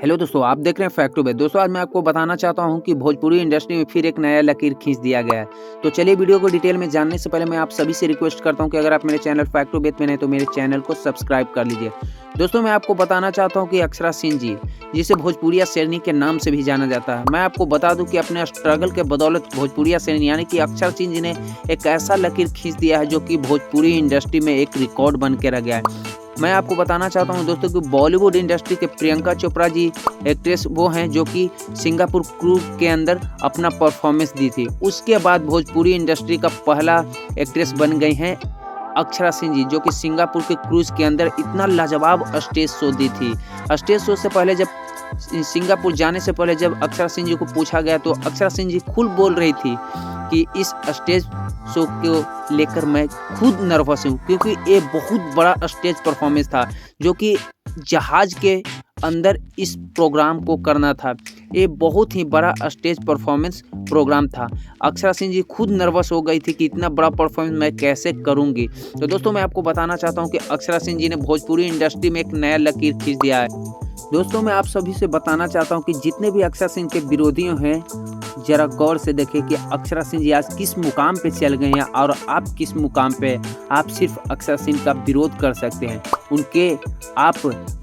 Hello दोस्तों, आप देख रहे हैं फैक्ट टू फैक्ट। दोस्तों, आज मैं आपको बताना चाहता हूं कि भोजपुरी इंडस्ट्री में फिर एक नया लकीर खींच दिया गया है। तो चलिए वीडियो को डिटेल में जानने से पहले मैं आप सभी से रिक्वेस्ट करता हूं कि अगर आप मेरे चैनल फैक्ट टू फैक्ट में नहीं तो मेरे चैनल को सब्सक्राइब कर लीजिए। दोस्तों, मैं आपको बताना चाहता हूँ कि अक्षरा सिंह जी, जिसे भोजपुरिया शेरनी के नाम से भी जाना जाता है, मैं आपको बता दूं कि अपने स्ट्रगल के बदौलत भोजपुरिया शेरनी यानी कि अक्षरा सिंह जी ने एक ऐसा लकीर खींच दिया है जो कि भोजपुरी इंडस्ट्री में एक रिकॉर्ड बन के रह गया है। मैं आपको बताना चाहता हूं दोस्तों कि बॉलीवुड इंडस्ट्री के प्रियंका चोपड़ा जी एक्ट्रेस वो हैं जो कि सिंगापुर क्रूज के अंदर अपना परफॉर्मेंस दी थी। उसके बाद भोजपुरी इंडस्ट्री का पहला एक्ट्रेस बन गई हैं अक्षरा सिंह जी, जो कि सिंगापुर के क्रूज के अंदर इतना लाजवाब स्टेज शो दी थी। स्टेज शो से पहले जब सिंगापुर जाने से पहले जब अक्षरा सिंह जी को पूछा गया तो अक्षरा सिंह जी खुद बोल रही थी कि इस स्टेज शो को लेकर मैं खुद नर्वस हूँ, क्योंकि ये बहुत बड़ा स्टेज परफॉर्मेंस था जो कि जहाज के अंदर इस प्रोग्राम को करना था। ये बहुत ही बड़ा स्टेज परफॉर्मेंस प्रोग्राम था। अक्षरा सिंह जी खुद नर्वस हो गई थी कि इतना बड़ा परफॉर्मेंस मैं कैसे करूंगी। तो दोस्तों, मैं आपको बताना चाहता हूं कि अक्षरा सिंह जी ने भोजपुरी इंडस्ट्री में एक नया लकीर खींच दिया है। दोस्तों, मैं आप सभी से बताना चाहता हूं कि जितने भी अक्षरा सिंह के विरोधियों हैं, जरा गौर से देखें कि अक्षरा सिंह जी आज किस मुकाम पे चल गए हैं और आप किस मुकाम पे। आप सिर्फ अक्षरा सिंह का विरोध कर सकते हैं, उनके आप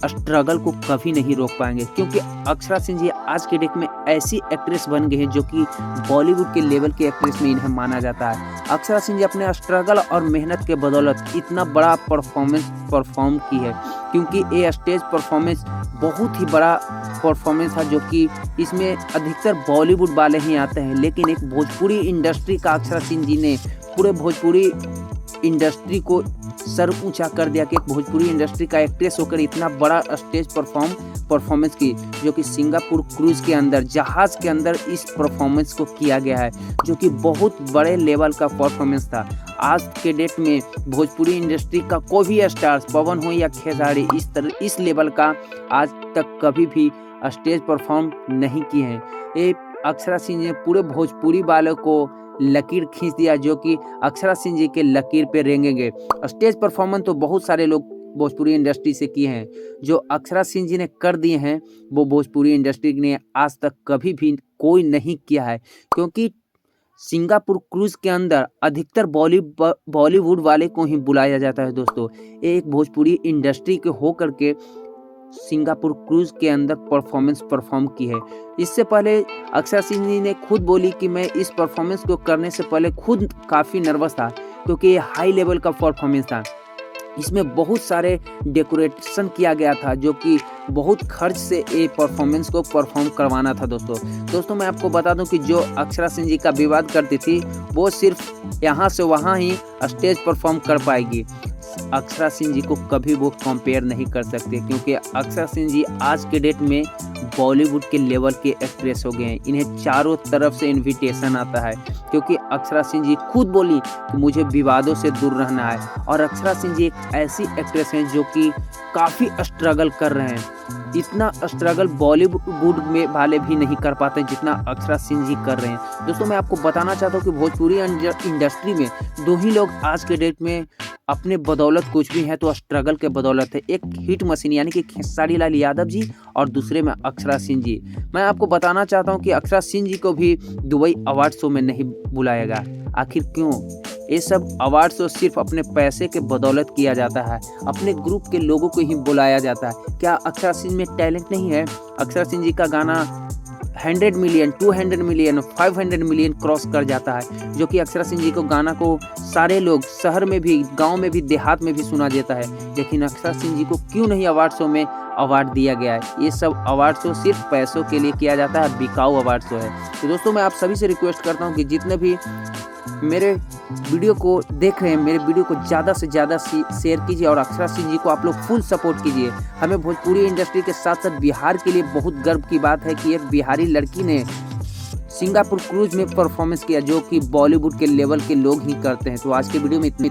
स्ट्रगल को कभी नहीं रोक पाएंगे, क्योंकि अक्षरा सिंह जी आज के डेट में ऐसी एक्ट्रेस बन गई हैं जो कि बॉलीवुड के लेवल की एक्ट्रेस में इन्हें माना जाता है। अक्षरा सिंह जी अपने स्ट्रगल और मेहनत के बदौलत इतना बड़ा परफॉर्मेंस परफॉर्म की है, क्योंकि ये स्टेज परफॉर्मेंस बहुत ही बड़ा परफॉर्मेंस था जो कि इसमें अधिकतर बॉलीवुड वाले ही आते हैं, लेकिन एक भोजपुरी इंडस्ट्री का अक्षरा सिंह जी ने पूरे भोजपुरी इंडस्ट्री को सर ऊंचा कर दिया कि एक भोजपुरी इंडस्ट्री का एक्ट्रेस होकर इतना बड़ा स्टेज परफॉर्मेंस की, जो कि सिंगापुर क्रूज के अंदर जहाज के अंदर इस परफॉर्मेंस को किया गया है, जो कि बहुत बड़े लेवल का परफॉर्मेंस था। आज के डेट में भोजपुरी इंडस्ट्री का कोई भी स्टार, पवन हो या खेसारी, इस लेवल का आज तक कभी भी स्टेज परफॉर्म नहीं किए हैं। ये अक्षरा सिंह ने पूरे भोजपुरी वालों को लकीर खींच दिया, जो कि अक्षरा सिंह जी के लकीर पे रेंगेंगे। स्टेज परफॉर्मेंस तो बहुत सारे लोग भोजपुरी इंडस्ट्री से किए हैं, जो अक्षरा सिंह जी ने कर दिए हैं वो भोजपुरी इंडस्ट्री ने आज तक कभी भी कोई नहीं किया है, क्योंकि सिंगापुर क्रूज के अंदर अधिकतर बॉलीवुड वाले को ही बुलाया जाता है। दोस्तों, ये एक भोजपुरी इंडस्ट्री के होकर के सिंगापुर क्रूज के अंदर परफॉर्म की है। इससे पहले अक्षरा सिंह जी ने खुद बोली कि मैं इस परफॉर्मेंस को करने से पहले खुद काफ़ी नर्वस था, क्योंकि ये हाई लेवल का परफॉर्मेंस था। इसमें बहुत सारे डेकोरेशन किया गया था, जो कि बहुत खर्च से ये परफॉर्मेंस को परफॉर्म करवाना था। दोस्तों, मैं आपको बता दूं कि जो अक्षरा सिंह जी का विवाद करती थी वो सिर्फ यहाँ से वहाँ ही स्टेज परफॉर्म कर पाएगी। अक्षरा सिंह जी को कभी वो कंपेयर नहीं कर सकते, क्योंकि अक्षरा सिंह जी आज के डेट में बॉलीवुड के लेवल के एक्ट्रेस हो गए हैं। इन्हें चारों तरफ से इनविटेशन आता है, क्योंकि अक्षरा सिंह जी खुद बोली कि मुझे विवादों से दूर रहना है। और अक्षरा सिंह जी एक ऐसी एक्ट्रेस हैं जो कि काफ़ी स्ट्रगल कर रहे हैं। इतना स्ट्रगल बॉलीवुड में वाले भी नहीं कर पाते जितना अक्षरा सिंह जी कर रहे हैं। दोस्तों, मैं आपको बताना चाहता हूँ कि भोजपुरी इंडस्ट्री में दो ही लोग आज के डेट में अपने बदौलत कुछ भी है तो स्ट्रगल के बदौलत है। एक हिट मशीन यानी कि खेसारी लाल यादव जी, और दूसरे में अक्षरा सिंह जी। मैं आपको बताना चाहता हूं कि अक्षरा सिंह जी को भी दुबई अवार्ड शो में नहीं बुलाएगा। आखिर क्यों? ये सब अवार्ड शो सिर्फ अपने पैसे के बदौलत किया जाता है, अपने ग्रुप के लोगों को ही बुलाया जाता है। क्या अक्षरा सिंह में टैलेंट नहीं है? अक्षरा सिंह जी का गाना 100 मिलियन, 200 मिलियन, 500 मिलियन क्रॉस कर जाता है, जो कि अक्षरा सिंह जी को गाना को सारे लोग शहर में भी, गांव में भी, देहात में भी सुना देता है। लेकिन अक्षरा सिंह जी को क्यों नहीं अवार्ड शो में अवार्ड दिया गया है? ये सब अवार्ड शो सिर्फ पैसों के लिए किया जाता है, बिकाऊ अवार्ड शो है। तो दोस्तों, मैं आप सभी से रिक्वेस्ट करता हूँ कि जितने भी मेरे वीडियो को देख रहे हैं, मेरे वीडियो को ज़्यादा से ज़्यादा शेयर कीजिए और अक्षरा सिंह जी को आप लोग फुल सपोर्ट कीजिए। हमें भोजपुरी इंडस्ट्री के साथ साथ बिहार के लिए बहुत गर्व की बात है कि एक बिहारी लड़की ने सिंगापुर क्रूज में परफॉर्मेंस किया, जो कि बॉलीवुड के लेवल के लोग ही करते हैं। तो आज के वीडियो में इतनी